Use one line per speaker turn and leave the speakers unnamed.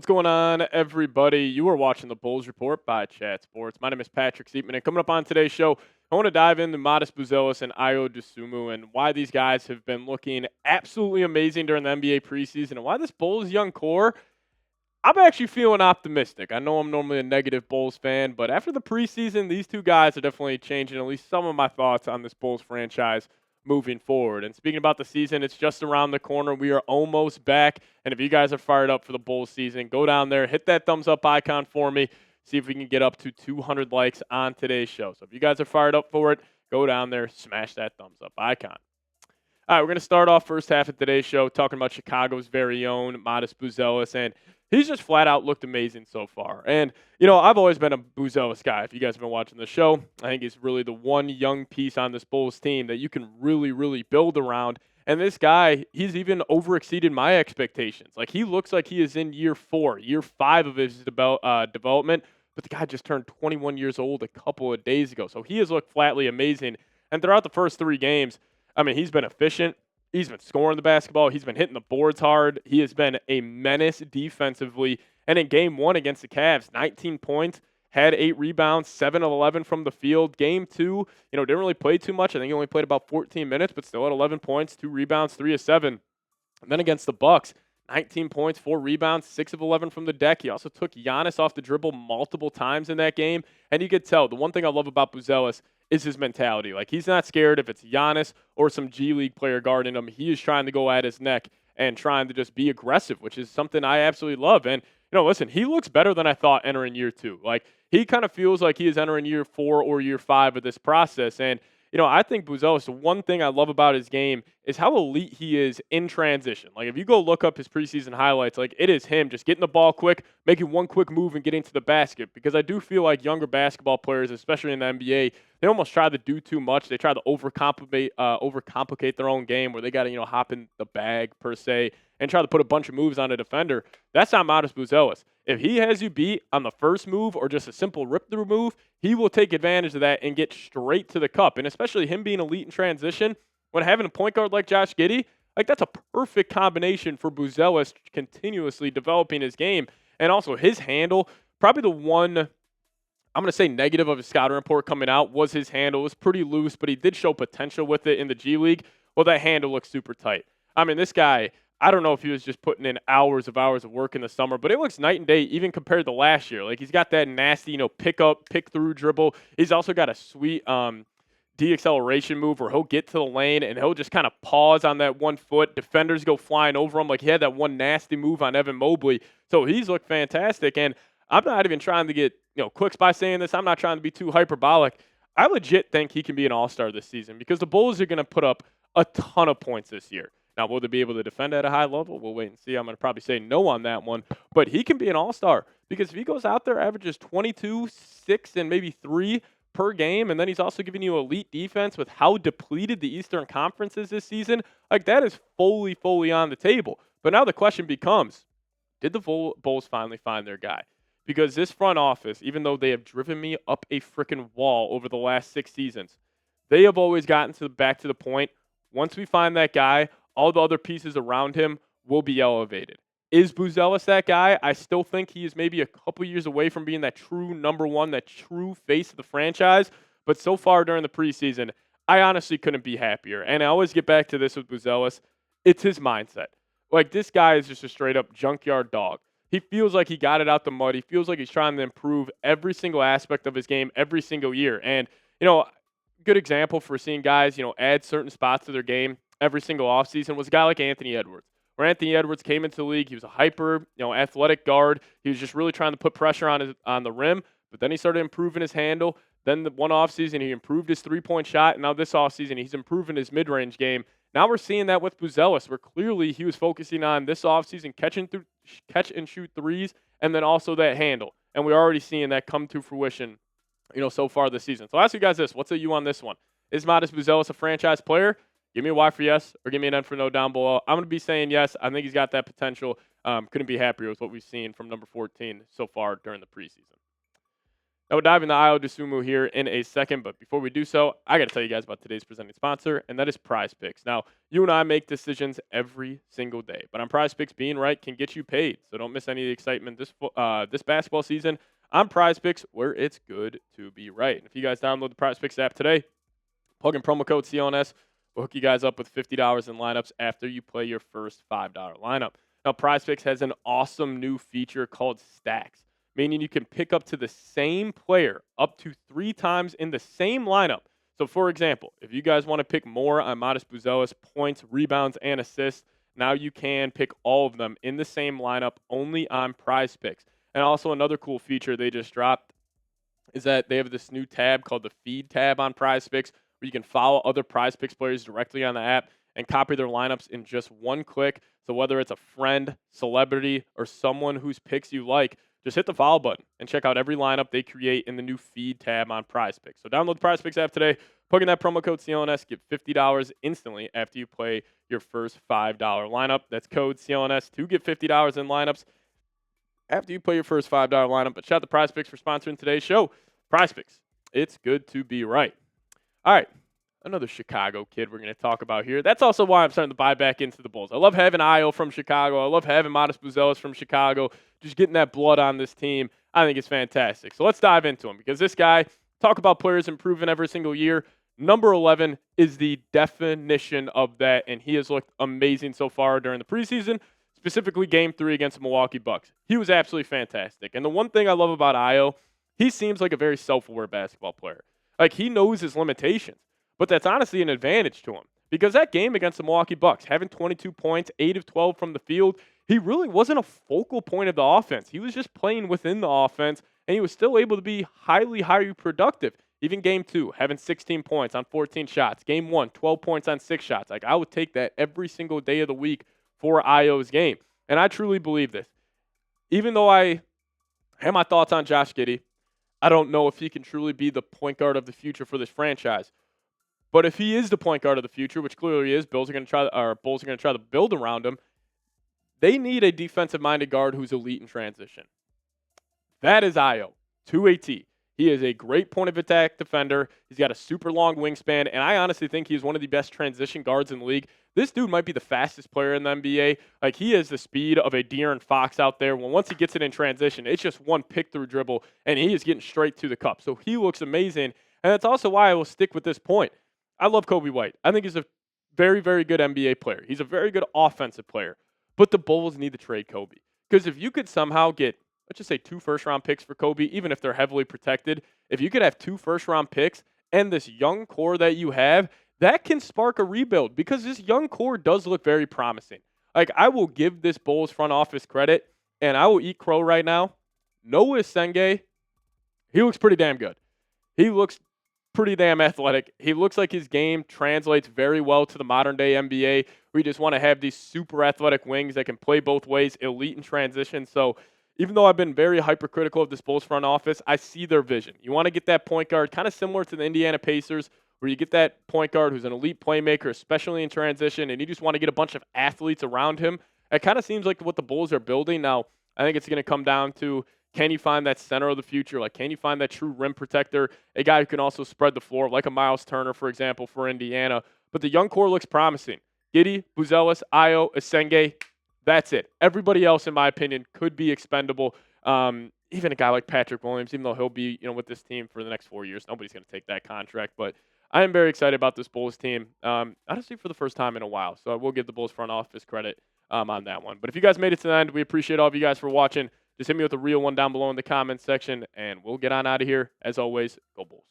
What's going on, everybody? You are watching the Bulls Report by Chat Sports. My name is Patrick Siepman, and coming up on today's show, I want to dive into Matas Buzelis and Ayo Dosunmu and why these guys have been looking absolutely amazing during the NBA preseason and why this Bulls young core, I'm actually feeling optimistic. I know I'm normally a negative Bulls fan, but after the preseason, these two guys are definitely changing at least some of my thoughts on this Bulls franchise moving forward. And speaking about the season, it's just around the corner. We are almost back. And if you guys are fired up for the Bulls season, go down there, hit that thumbs up icon for me, see if we can get up to 200 likes on today's show. So if you guys are fired up for it, go down there, smash that thumbs up icon. All right, we're going to start off first half of today's show talking about Chicago's very own Matas Buzelis, and he's just flat out looked amazing so far. And, I've always been a Buzelis guy. If you guys have been watching the show, I think he's really the one young piece on this Bulls team that you can really, really build around. And this guy, he's even overexceeded my expectations. Like, he looks like he is in year 5 of his development, but the guy just turned 21 years old a couple of days ago. So he has looked flatly amazing. And throughout the first 3 games, he's been efficient. He's been scoring the basketball. He's been hitting the boards hard. He has been a menace defensively. And in game 1 against the Cavs, 19 points, had 8 rebounds, 7 of 11 from the field. Game 2, didn't really play too much. I think he only played about 14 minutes, but still had 11 points, 2 rebounds, 3 of 7. And then against the Bucks, 19 points, 4 rebounds, 6 of 11 from the deck. He also took Giannis off the dribble multiple times in that game. And you could tell, the one thing I love about Buzelis is his mentality. Like, he's not scared if it's Giannis or some G League player guarding him. He is trying to go at his neck and trying to just be aggressive, which is something I absolutely love. And, listen, he looks better than I thought entering year 2. Like, he kind of feels like he is entering year 4 or year 5 of this process. And, I think Buzelis, the one thing I love about his game is how elite he is in transition. Like, if you go look up his preseason highlights, like, it is him just getting the ball quick, making one quick move and getting to the basket. Because I do feel like younger basketball players, especially in the NBA, they almost try to do too much. They try to overcomplicate their own game where they got to, hop in the bag, per se, and try to put a bunch of moves on a defender. That's not Matas Buzelis. If he has you beat on the first move or just a simple rip-through move, he will take advantage of that and get straight to the cup. And especially him being elite in transition, when having a point guard like Josh Giddey, like, that's a perfect combination for Buzelis continuously developing his game. And also his handle, probably the one, I'm going to say negative of his scouting report coming out was his handle. It was pretty loose, but he did show potential with it in the G League. Well, that handle looks super tight. This guy, I don't know if he was just putting in hours of work in the summer, but it looks night and day even compared to last year. Like, he's got that nasty, pick up, pick through dribble. He's also got a sweet de-acceleration move where he'll get to the lane and he'll just kind of pause on that 1 foot. Defenders go flying over him. Like, he had that one nasty move on Evan Mobley. So he's looked fantastic. And I'm not even trying to get, clicks by saying this. I'm not trying to be too hyperbolic. I legit think he can be an all-star this season because the Bulls are going to put up a ton of points this year. Now, will they be able to defend at a high level? We'll wait and see. I'm going to probably say no on that one. But he can be an all-star because if he goes out there, averages 22, 6, and maybe 3 per game, and then he's also giving you elite defense with how depleted the Eastern Conference is this season, like, that is fully on the table. But now the question becomes, did the Bulls finally find their guy? Because this front office, even though they have driven me up a freaking wall over the last 6 seasons, they have always gotten back to the point, once we find that guy, all the other pieces around him will be elevated. Is Buzelis that guy? I still think he is maybe a couple years away from being that true number one, that true face of the franchise. But so far during the preseason, I honestly couldn't be happier. And I always get back to this with Buzelis. It's his mindset. Like, this guy is just a straight-up junkyard dog. He feels like he got it out the mud. He feels like he's trying to improve every single aspect of his game every single year. And, good example for seeing guys, add certain spots to their game every single offseason was a guy like Anthony Edwards. Where Anthony Edwards came into the league, he was a hyper, athletic guard. He was just really trying to put pressure on the rim, but then he started improving his handle. Then the one offseason, he improved his three-point shot, and now this offseason, he's improving his mid-range game. Now we're seeing that with Buzelis, where clearly he was focusing on this offseason catch and shoot threes, and then also that handle. And we're already seeing that come to fruition, so far this season. So I'll ask you guys this: what's a you on this one? Is Matas Buzelis a franchise player? Give me a Y for yes, or give me an N for no down below. I'm going to be saying yes. I think he's got that potential. Couldn't be happier with what we've seen from number 14 so far during the preseason. Now we'll dive into Ayo Dosunmu here in a second, but before we do so, I got to tell you guys about today's presenting sponsor, and that is PrizePicks. Now, you and I make decisions every single day, but on PrizePicks, being right can get you paid, so don't miss any of the excitement this basketball season on PrizePicks, where it's good to be right. And if you guys download the PrizePicks app today, plug in promo code CLNS, we'll hook you guys up with $50 in lineups after you play your first $5 lineup. Now, PrizePicks has an awesome new feature called Stacks, meaning you can pick up to the same player up to 3 times in the same lineup. So, for example, if you guys want to pick more on Matas Buzelis points, rebounds, and assists, now you can pick all of them in the same lineup only on PrizePicks. And also another cool feature they just dropped is that they have this new tab called the Feed tab on PrizePicks, where you can follow other PrizePicks players directly on the app and copy their lineups in just one click. So whether it's a friend, celebrity, or someone whose picks you like, just hit the follow button and check out every lineup they create in the new Feed tab on PrizePicks. So download the PrizePicks app today, plug in that promo code CLNS, get $50 instantly after you play your first $5 lineup. That's code CLNS to get $50 in lineups after you play your first $5 lineup. But shout out to PrizePicks for sponsoring today's show. PrizePicks, it's good to be right. All right, another Chicago kid we're going to talk about here. That's also why I'm starting to buy back into the Bulls. I love having Ayo from Chicago. I love having Matas Buzelis from Chicago. Just getting that blood on this team, I think it's fantastic. So let's dive into him, because this guy, talk about players improving every single year. Number 11 is the definition of that, and he has looked amazing so far during the preseason, specifically Game 3 against the Milwaukee Bucks. He was absolutely fantastic. And the one thing I love about Ayo, he seems like a very self-aware basketball player. Like, he knows his limitations, but that's honestly an advantage to him, because that game against the Milwaukee Bucks, having 22 points, 8 of 12 from the field, he really wasn't a focal point of the offense. He was just playing within the offense, and he was still able to be highly, highly productive. Even Game 2, having 16 points on 14 shots. Game 1, 12 points on 6 shots. Like, I would take that every single day of the week for Ayo's game. And I truly believe this. Even though I have my thoughts on Josh Giddey, I don't know if he can truly be the point guard of the future for this franchise. But if he is the point guard of the future, which clearly he is, Bulls are going to try to build around him. They need a defensive-minded guard who's elite in transition. That is Ayo, 2AT. He is a great point-of-attack defender. He's got a super long wingspan, and I honestly think he's one of the best transition guards in the league. This dude might be the fastest player in the NBA. Like, he has the speed of a De'Aaron Fox out there. Well, once he gets it in transition, it's just one pick-through dribble, and he is getting straight to the cup. So he looks amazing, and that's also why I will stick with this point. I love Kobe White. I think he's a very, very good NBA player. He's a very good offensive player. But the Bulls need to trade Kobe. Because if you could somehow get, let's just say, 2 first-round picks for Kobe, even if they're heavily protected, if you could have 2 first-round picks and this young core that you have, that can spark a rebuild, because this young core does look very promising. Like, I will give this Bulls front office credit, and I will eat crow right now. Noah Senge, he looks pretty damn good. He looks pretty damn athletic. He looks like his game translates very well to the modern-day NBA. We just want to have these super athletic wings that can play both ways, elite in transition. So even though I've been very hypercritical of this Bulls front office, I see their vision. You want to get that point guard, kind of similar to the Indiana Pacers, where you get that point guard who's an elite playmaker, especially in transition, and you just want to get a bunch of athletes around him. It kind of seems like what the Bulls are building. Now, I think it's going to come down to, can you find that center of the future? Like, can you find that true rim protector, a guy who can also spread the floor, like a Miles Turner, for example, for Indiana? But the young core looks promising. Giddey, Buzelis, Ayo, Senge, that's it. Everybody else, in my opinion, could be expendable. Even a guy like Patrick Williams, even though he'll be, with this team for the next 4 years, nobody's going to take that contract. But I am very excited about this Bulls team, honestly, for the first time in a while. So I will give the Bulls front office credit on that one. But if you guys made it to the end, we appreciate all of you guys for watching. Just hit me with a real one down below in the comments section, and we'll get on out of here. As always, go Bulls.